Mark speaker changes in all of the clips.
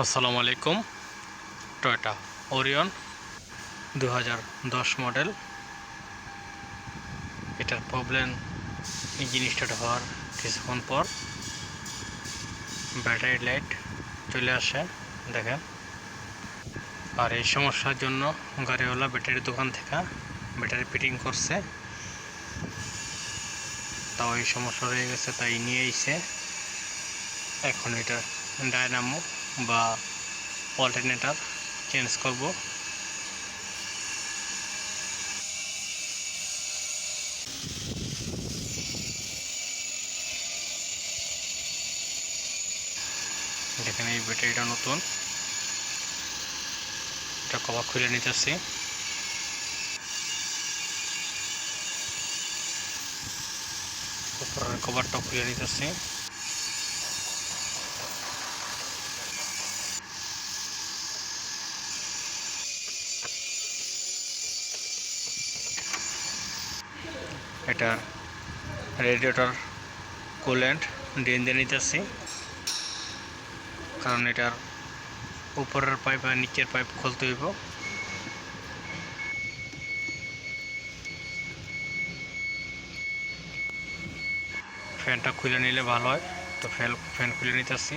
Speaker 1: আসসালামু আলাইকুম। Toyota Orion 2010 model. এটার প্রবলেম ইঞ্জিন স্টার্ট হওয়ার কিছুক্ষণ পর ব্যাটারি লাইট চলে আসে, দেখেন। আর এই সমস্যার জন্য গাড়িওয়ালা ব্যাটারি দোকান থেকে ব্যাটারি ফিটিং করছে, তাও এই সমস্যা রয়ে গেছে, তাই নিয়ে এসে এখন এটা ডায়নামো বা অল্টারনেটর চেঞ্জ করব। দেখেন এই ব্যাটারিটা নতুন, এটা কভার খুলে নিতেছি। উপরের কভারটা খুলে নিতেছি। এটার রেডিয়েটর কুলেন্ট ড্রেন দিয়ে নিতেছি, কারণ এটার উপরের পাইপ আর নিচের পাইপ খুলতে হইব। ফ্যানটা খুলে নিলে ভালো হয়, তো ফ্যান খুলে নিতেছি।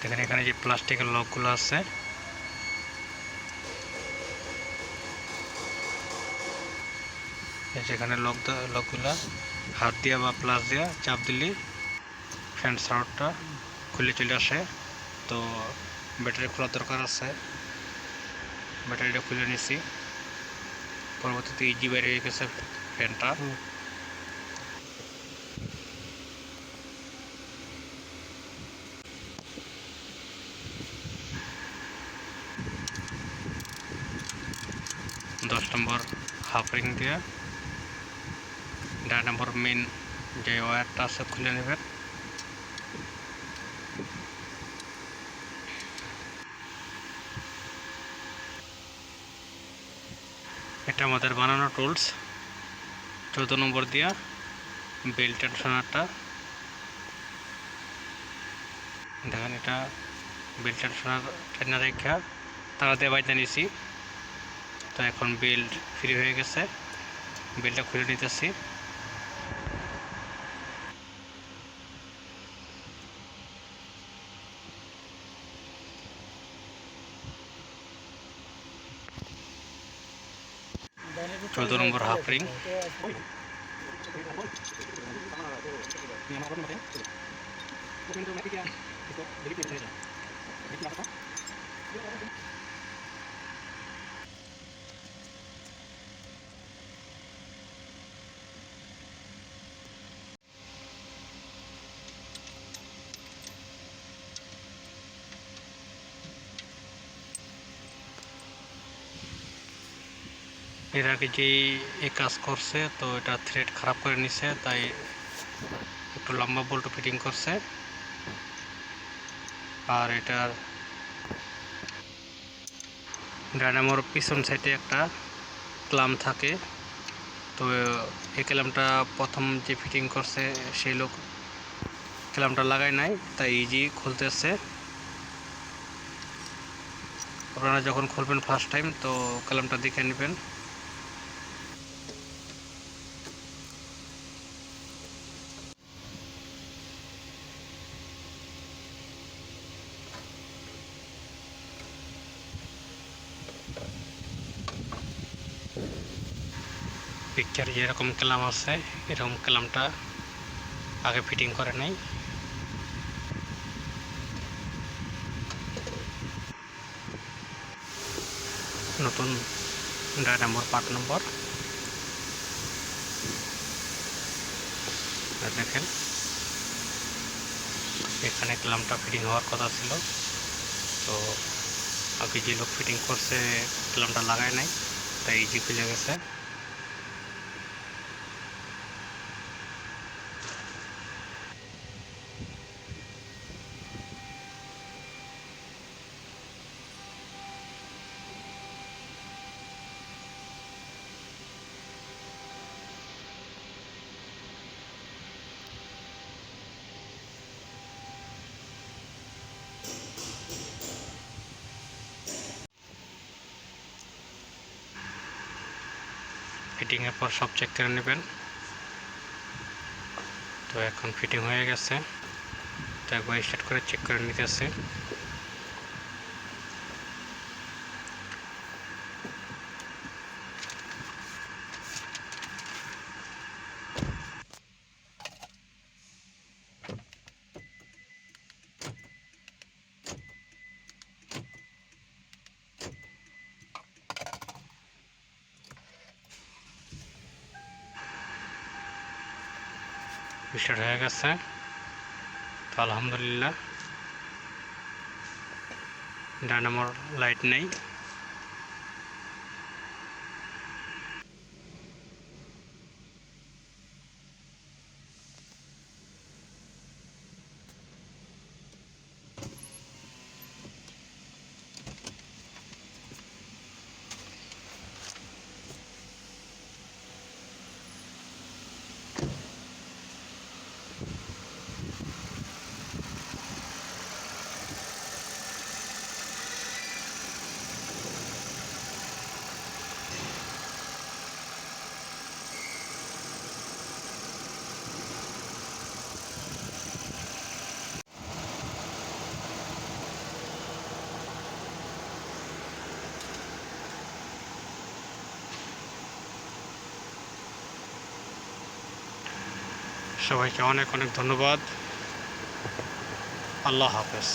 Speaker 1: দেখেন এখানে যে প্লাস্টিকের লকগুলো আছে, যেখানে লকগুলো হাত দিয়া বা প্লাস দিয়া চাপ দিলে ফ্যান সাউন্ডটা খুলে চলে আসে। তো ব্যাটারি খোলার দরকার আছে, ব্যাটারিটা খুলে নিছি। পরবর্তীতে ইজি বাইরে হয়ে গেছে ফ্যানটা। দশ নম্বর হাফ রিং দিয়ে ডায়নামোর মেন যে ওয়্যারটা আছে খুলে নেবেন। এটা আমাদের বানানো টুলস। 14 নম্বর দিয়া বেল্ট টেনশনারটা দেখেন, এটা বেল্ট টেনশনার টেনে রেখা তারা দিয়ে বাইতে নিছি। তো এখন বেল্ট ফ্রি হয়ে গেছে, বেল্টটা খুলে নিতেছি। চৌদ্দ নম্বর হাফ রিং। এর আগে যেই এই কাজ করছে, তো এটা থ্রেড খারাপ করে নিছে, তাই একটু লম্বা বল্টু ফিটিং করছে। আর এটার ডায়নামোর পিছন সাইডে একটা ক্লাম থাকে, তো এই ক্লামটা প্রথম যে ফিটিং করছে সেই লোক ক্লামটা লাগায় নাই, তাই ইজি খুলতেছে। আপনারা যখন খুলবেন ফার্স্ট টাইম, তো ক্লামটা দেখে নেবেন। পিকচার যেরকম ক্লাম আছে, এরকম ক্লামটা আগে ফিটিং করে নাই। নতুন ডায়নামোর পার্ট নম্বর দেখেন, এখানে ক্লামটা ফিটিং হওয়ার কথা ছিল, তো আগে যে লোক ফিটিং করছে ক্লামটা লাগায় নাই, তাই ইজি খুলে গেছে। ফিটিংয়ের পর সব চেক করে নেবেন। তো এখন ফিটিং হয়ে গেছে, তো একবার স্টার্ট করে চেক করে নিতেছে। স্টার্ট হয়ে গেছে, তো আলহামদুলিল্লাহ। ডায়নামোর লাইট নেই। সবাইকে অনেক অনেক ধন্যবাদ। আল্লাহ হাফেজ।